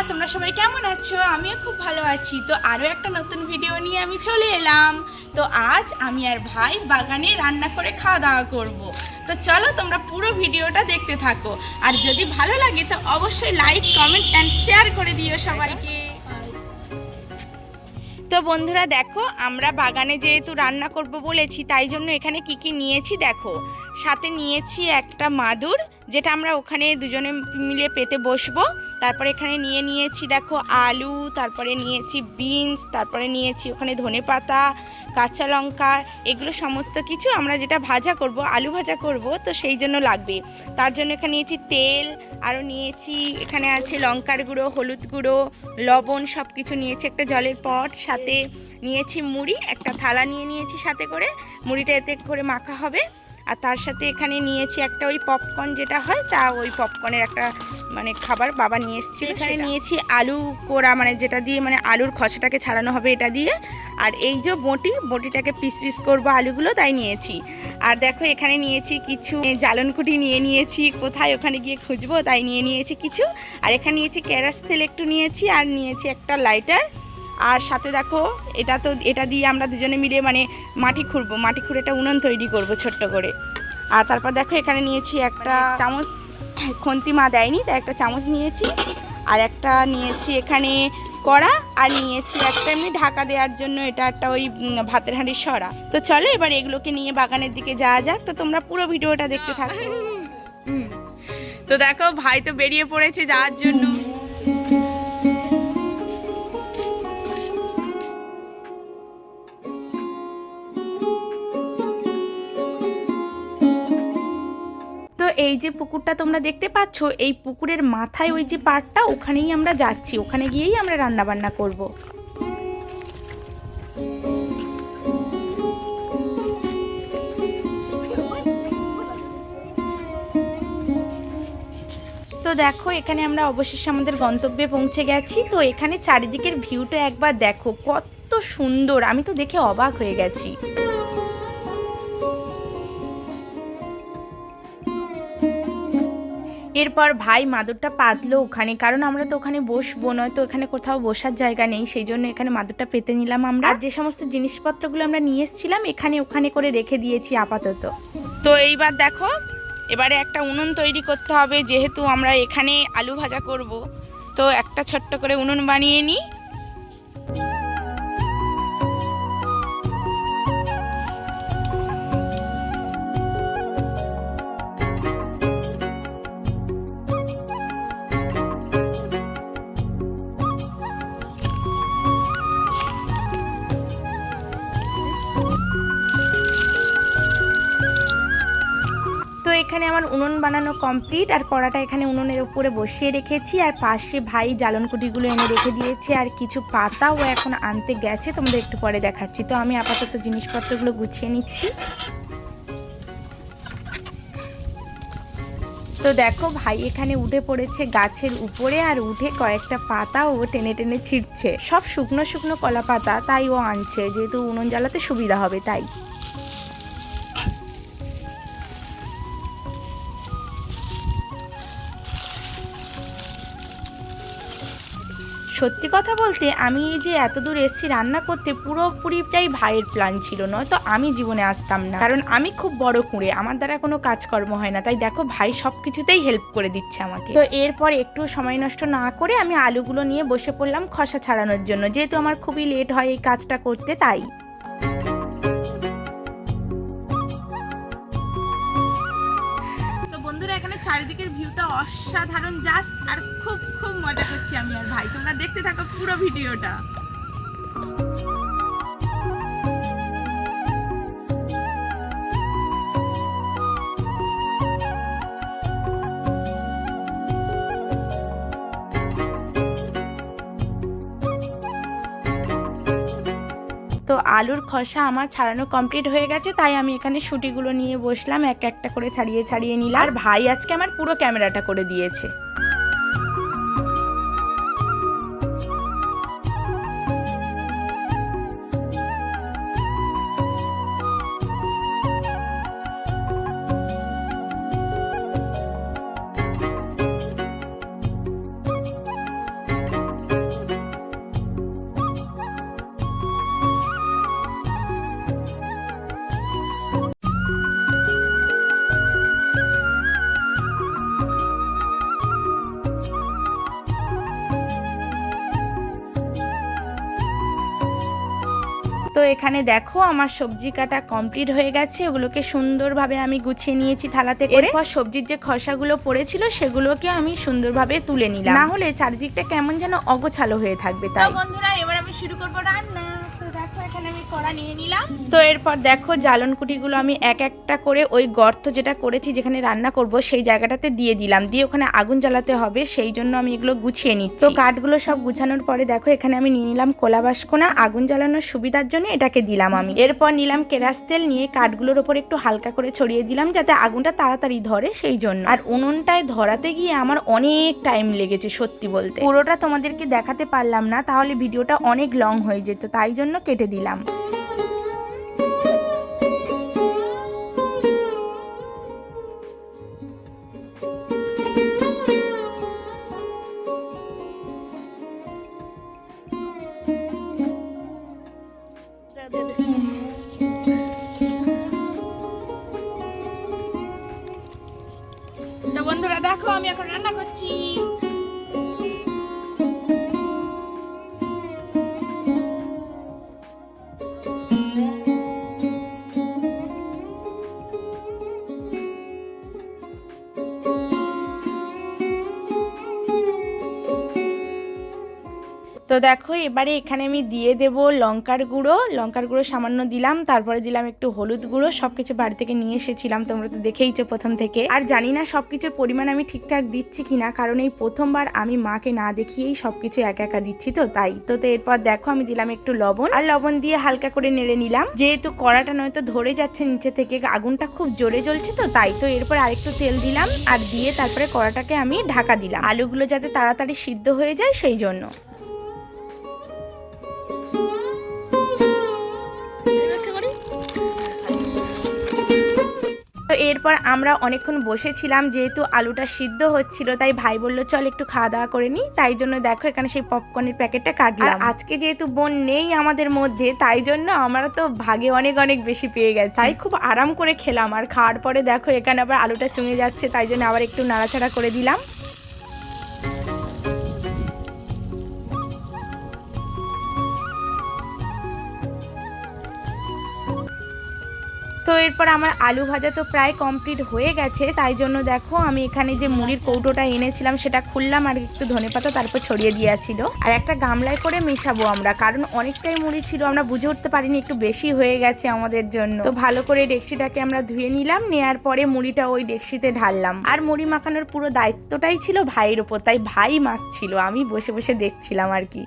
তোমরা সবাই কেমন আছো? আমিও খুব ভালো আছি। তো আরও একটা নতুন ভিডিও নিয়ে আমি চলে এলাম। তো আজ আমি আর ভাই বাগানে রান্না করে খাওয়া দাওয়া করব। তো চলো তোমরা পুরো ভিডিওটা দেখতে থাকো, আর যদি ভালো লাগে তো অবশ্যই লাইক, কমেন্ট অ্যান্ড শেয়ার করে দিও সবাইকে। তো বন্ধুরা দেখো, আমরা বাগানে যেহেতু রান্না করব বলেছি, তাই জন্য এখানে কি কি নিয়েছি দেখো। সাথে নিয়েছি একটা মাদুর, যেটা আমরা ওখানে দুজনে মিলে পেতে বসবো। তারপরে এখানে নিয়েছি দেখো আলু, তারপরে নিয়েছি বিনস, তারপরে নিয়েছি ওখানে ধনেপাতা, কাঁচা লঙ্কা, এগুলো সমস্ত কিছু আমরা যেটা ভাজা করব, আলু ভাজা করব, তো সেই জন্য লাগবে। তার জন্য এখানে নিয়েছি তেল, আরও নিয়েছি এখানে আছে লঙ্কার গুঁড়ো, হলুদ গুঁড়ো, লবণ, সব কিছু নিয়েছি। একটা জলের পট, সাথে নিয়েছি মুড়ি, একটা থালা নিয়েছি সাথে করে, মুড়িটা এতে করে মাখা হবে। আর তার সাথে এখানে নিয়েছি একটা ওই পপকর্ন যেটা হয়, তা ওই পপকর্নের একটা খাবার বাবা নিয়ে এসেছিল। এখানে নিয়েছি আলু কোড়া, যেটা দিয়ে আলুর খোসাটাকে ছাড়ানো হবে এটা দিয়ে। আর এই যে বটিটাকে পিস পিস করবো আলুগুলো, তাই নিয়েছি। আর দেখো এখানে নিয়েছি কিছু জ্বালনকুটি নিয়েছি, কোথায় ওখানে গিয়ে খুঁজবো, তাই নিয়েছি কিছু। আর এখানে নিয়েছি কেরাস তেল একটু নিয়েছি, আর নিয়েছি একটা লাইটার। আর সাথে দেখো এটা দিয়ে আমরা দুজনে মিলে মাটি খুঁড়ে একটা উনুন তৈরি করব ছোট্ট করে। আর তারপর দেখো এখানে নিয়েছি একটা চামচ, খুন্তি মা দেয়নি তাই একটা চামচ নিয়েছি। আর একটা নিয়েছি এখানে কড়া, আর নিয়েছি একটা এমনি ঢাকা দেওয়ার জন্য, এটা একটা ওই ভাতের হাঁড়ির সরা। তো চলো এবার এগুলোকে নিয়ে বাগানের দিকে যাওয়া যাক। তো তোমরা পুরো ভিডিওটা দেখতে থাকো। তো দেখো ভাই তো বেরিয়ে পড়েছে যাওয়ার জন্য। তো এই যে পুকুরটা তোমরা দেখতে পাচ্ছ, এই পুকুরের মাথায় ওই যে পাড়টা, ওখানেই আমরা যাচ্ছি, ওখানে গিয়েই আমরা রান্না বান্না করব। তো দেখো এখানে আমরা অবশেষে আমাদের গন্তব্যে পৌঁছে গেছি। তো এখানে চারিদিকের ভিউটা একবার দেখো, কত সুন্দর, আমি তো দেখে অবাক হয়ে গেছি। এরপর ভাই মাদুরটা পাতলো ওখানে, কারণ আমরা তো ওখানে বসবো, নয়তো এখানে কোথাও বসার জায়গা নেই, সেই জন্য এখানে মাদুরটা পেতে নিলাম আমরা। আর যে সমস্ত জিনিসপত্রগুলো আমরা নিয়ে এসেছিলাম ওখানে করে রেখে দিয়েছি আপাতত। তো এইবার দেখো, এবারে একটা উনুন তৈরি করতে হবে, যেহেতু আমরা এখানে আলু ভাজা করব। তো একটা ছোট্ট করে উনুন বানিয়ে নিই। তো এখানে আমার উনুন বানানো কমপ্লিট, আর কড়াটা এখানে উনুনের উপরে বসিয়ে রেখেছি। আর পাশে ভাই জ্বালনকুটিগুলো এনে রেখে দিয়েছে, আর কিছু পাতাও এখন আনতে গেছে, তোমাদের একটু পরে দেখাচ্ছি। তো আমি আপাতত জিনিসপত্রগুলো গুছিয়ে নিচ্ছি। তো দেখো ভাই এখানে উঠে পড়েছে গাছের উপরে, আর উঠে কয়েকটা পাতা ও টেনে টেনে ছিঁড়ছে, সব শুকনো শুকনো কলা পাতা, তাই ও আনছে, যেহেতু উনুন জ্বালাতে সুবিধা হবে তাই। সত্যি কথা বলতে আমি এই যে এত দূর এসেছি রান্না করতে, পুরোপুরিটাই ভাইয়ের প্ল্যান ছিল, নয়তো আমি জীবনে আসতাম না, কারণ আমি খুব বড় কুঁড়ে, আমার দ্বারা কোনো কাজকর্ম হয় না। তাই দেখো ভাই সব কিছুতেই হেল্প করে দিচ্ছে আমাকে। তো এরপর একটু সময় নষ্ট না করে আমি আলুগুলো নিয়ে বসে পড়লাম খোসা ছাড়ানোর জন্য, যেহেতু আমার খুবই লেট হয় এই কাজটা করতে, তাই। এখানে চারিদিকের ভিউটা অসাধারণ, জাস্ট, আর খুব খুব মজা করছি আমি আর ভাই। তোমরা দেখতে থাকো পুরো ভিডিওটা। তো আলুর খোসা আমার ছাড়ানো কমপ্লিট হয়ে গেছে, তাই আমি এখানে শুটিগুলো নিয়ে বসলাম, একটা করে ছাড়িয়ে নিলাম। আর ভাই আজকে আমার পুরো ক্যামেরাটা করে দিয়েছে। তো এখানে দেখো আমার সবজি কাটা কমপ্লিট হয়ে গেছে, ওগুলোকে সুন্দরভাবে আমি গুছিয়ে নিয়েছি থালাতে করে। এরপর সবজির যে খোসাগুলো পড়েছিল সেগুলোকে আমি সুন্দরভাবে তুলে নিলাম, না হলে চারিদিকটা কেমন যেন অগোছালো হয়ে থাকবে। তাই বন্ধুরা এবার আমি শুরু করবো রান্না। তো দেখো এখানে আমি কড়া নিয়ে নিলাম। তো এরপর দেখো জ্বালন কুটিগুলো আমি এক একটা করে ওই গর্ত যেটা করেছি যেখানে রান্না করব সেই জায়গাটাতে দিয়ে দিলাম, দিয়ে ওখানে আগুন জ্বালাতে হবে, সেই জন্য আমি এগুলো গুছিয়ে নিচ্ছি। তো কাঠগুলো সব গুছানোর পরে দেখো এখানে আমি নিয়ে নিলাম কোলা বাসকোনা, আগুন জ্বালানোর সুবিধার জন্য এটাকে দিলাম আমি। এরপর নিলাম কেরাস তেল, নিয়ে কাঠগুলোর উপর একটু হালকা করে ছড়িয়ে দিলাম যাতে আগুনটা তাড়াতাড়ি ধরে সেই জন্য। আর উনুনটায় ধরাতে গিয়ে আমার অনেক টাইম লেগেছে সত্যি বলতে, পুরোটা তোমাদেরকে দেখাতে পারলাম না, তাহলে ভিডিওটা অনেক লং হয়ে যেত, তাই জন্য কেটে দিলাম। তো বন্ধুরা দেখো আমি এখন রান্না করছি। তো দেখো এবারে এখানে আমি দিয়ে দেব লঙ্কার গুঁড়ো সামান্য দিলাম, তারপরে দিলাম একটু হলুদ গুঁড়ো। সবকিছু বাড়ি থেকে নিয়ে এসেছিলাম, তোমরা তো দেখেইছো প্রথম থেকে। আর জানি না সবকিছুর পরিমাণ আমি ঠিকঠাক দিচ্ছি কিনা, কারণ এই প্রথমবার আমি মাকে না দেখিয়েই সবকিছু একা একা দিচ্ছি, তো তাই। তো এরপর দেখো আমি দিলাম একটু লবণ, আর লবণ দিয়ে হালকা করে নেড়ে নিলাম, যেহেতু কড়াটা নয়তো ধরে যাচ্ছে নিচে থেকে, আগুনটা খুব জোরে জ্বলছে, তো তাই। তো এরপর আরেকটু তেল দিলাম আর দিয়ে তারপরে কড়াটাকে আমি ঢাকা দিলাম, আলুগুলো যাতে তাড়াতাড়ি সিদ্ধ হয়ে যায় সেই জন্য। তো এরপর আমরা অনেকক্ষণ বসেছিলাম, যেহেতু আলুটা সিদ্ধ হচ্ছিল তাই ভাই বলল চল একটু খাওয়া দাওয়া করে নিই, তাই জন্য দেখো এখানে সেই পপকর্নের প্যাকেটটা কাটলাম। আজকে যেহেতু বোন নেই আমাদের মধ্যে, তাই জন্য আমরা তো ভাগে অনেক অনেক বেশি পেয়ে গেছি, তাই খুব আরাম করে খেলাম। আর খাওয়ার পরে দেখো এখানে আবার আলুটা চুঙে যাচ্ছে, তাই জন্য আবার একটু নাড়াচাড়া করে দিলাম। তো এরপর আমার আলু ভাজা তো প্রায় কমপ্লিট হয়ে গেছে, তাই জন্য দেখো আমি এখানে যে মুড়ির কৌটোটা এনেছিলাম সেটা খুললাম আর একটু ধনেপাতা তারপর ছড়িয়ে দিয়েছিল। আর একটা গামলায় করে মেশাবো আমরা, কারণ অনেকটাই মুড়ি ছিল, আমরা বুঝে উঠতে পারিনি একটু বেশি হয়ে গেছে আমাদের জন্য। তো ভালো করে ডেকচিটাকে আমরা ধুয়ে নিলাম, নেওয়ার পরে মুড়িটা ওই ডেকচিতে ঢাললাম। আর মুড়ি মাখানোর পুরো দায়িত্বটাই ছিল ভাইয়ের ওপর, তাই ভাই মাখছিল, আমি বসে বসে দেখছিলাম আর কি।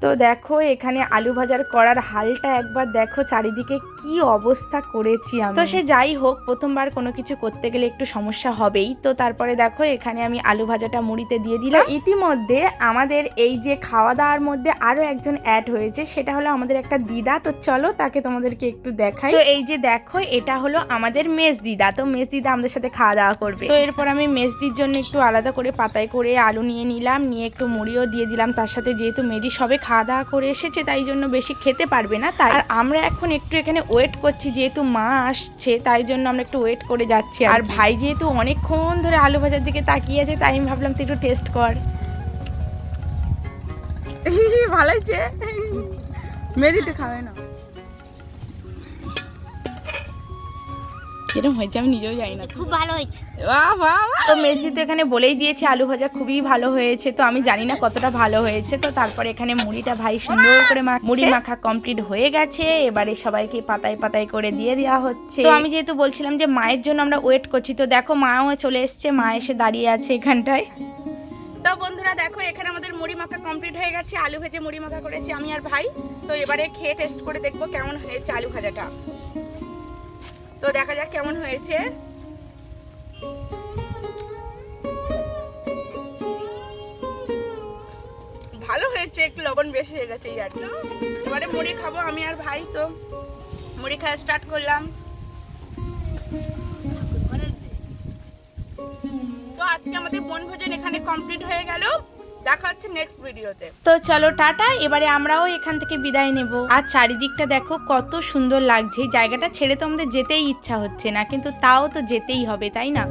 তো দেখো এখানে আলু ভাজার করার হালটা একবার দেখো, চারিদিকে কি অবস্থা করেছি আমি। তো সে যাই হোক, প্রথমবার কোনো কিছু করতে গেলে একটু সমস্যা হবেই। তো তারপরে দেখো এখানে আমি আলু ভাজাটা মুড়িতে দিয়ে দিলাম। ইতিমধ্যে আমাদের এই যে খাওয়া দাওয়ার মধ্যে আরো একজন অ্যাড হয়েছে, সেটা হলো আমাদের একটা দিদা। তো চলো তাকে তোমাদেরকে একটু দেখাই। তো এই যে দেখো এটা হলো আমাদের মেজ দিদা। তো মেজ দিদা আমাদের সাথে খাওয়া দাওয়া করবে। তো এরপর আমি মেজদির জন্য একটু আলাদা করে পাতায় করে আলু নিয়ে নিলাম, নিয়ে একটু মুড়িও দিয়ে দিলাম তার সাথে, যেহেতু মেজি সবে খাওয়া দাওয়া করে এসেছে তাই জন্য বেশি খেতে পারবে না, তাই। আর আমরা এখন একটু এখানে ওয়েট করছি, যেহেতু মা আসছে তাই জন্য আমরা একটু ওয়েট করে যাচ্ছি। আর ভাই যেহেতু অনেকক্ষণ ধরে আলু ভাজার দিকে তাকিয়ে আছে, তাই আমি ভাবলাম তুই একটু টেস্ট কর। ভালো হয়েছে, মেজিটা খাবে না, কিরকম হয়েছে আমি নিজেও জানি না, খুব ভালো হয়েছে। তো মেসি তো এখানে বলেই দিয়েছে আলু ভাজা খুবই ভালো হয়েছে, তো আমি জানি না কতটা ভালো হয়েছে। তো তারপরে এখানে মুড়িটা ভাই সুন্দর করে মুড়ি মাখা কমপ্লিট হয়ে গেছে, এবারে সবাইকে পাতায় পাতায় করে দিয়ে দেওয়া হচ্ছে। তো আমি যেহেতু বলছিলাম যে মায়ের জন্য আমরা ওয়েট করছি, তো দেখো মাও চলে এসছে, মা এসে দাঁড়িয়ে আছে এখানটায়। তো বন্ধুরা দেখো এখানে আমাদের মুড়ি মাখা কমপ্লিট হয়ে গেছে, আলু ভেজে মুড়ি মাখা করেছি আমি আর ভাই। তো এবারে খেয়ে টেস্ট করে দেখবো কেমন হয়েছে আলু ভাজাটা। তো দেখা যাক কেমন হয়েছে। ভালো হয়েছে, একটু লবণ বেশি হয়ে গেছে এই আর কি। এবারে মুড়ি খাবো আমি আর ভাই, তো মুড়ি খাওয়া স্টার্ট করলাম। তো আজকে আমাদের বনভোজন এখানে কমপ্লিট হয়ে গেল, দেখা হচ্ছে নেক্সট ভিডিওতে। তো চলো টাটা, এবারে আমরাও এখান থেকে বিদায় নেব। আর চারিদিকটা দেখো কত সুন্দর লাগছে, জায়গাটা ছেড়ে তো আমাদের যেতেই ইচ্ছা হচ্ছে না, কিন্তু তাও তো যেতেই হবে, তাই না?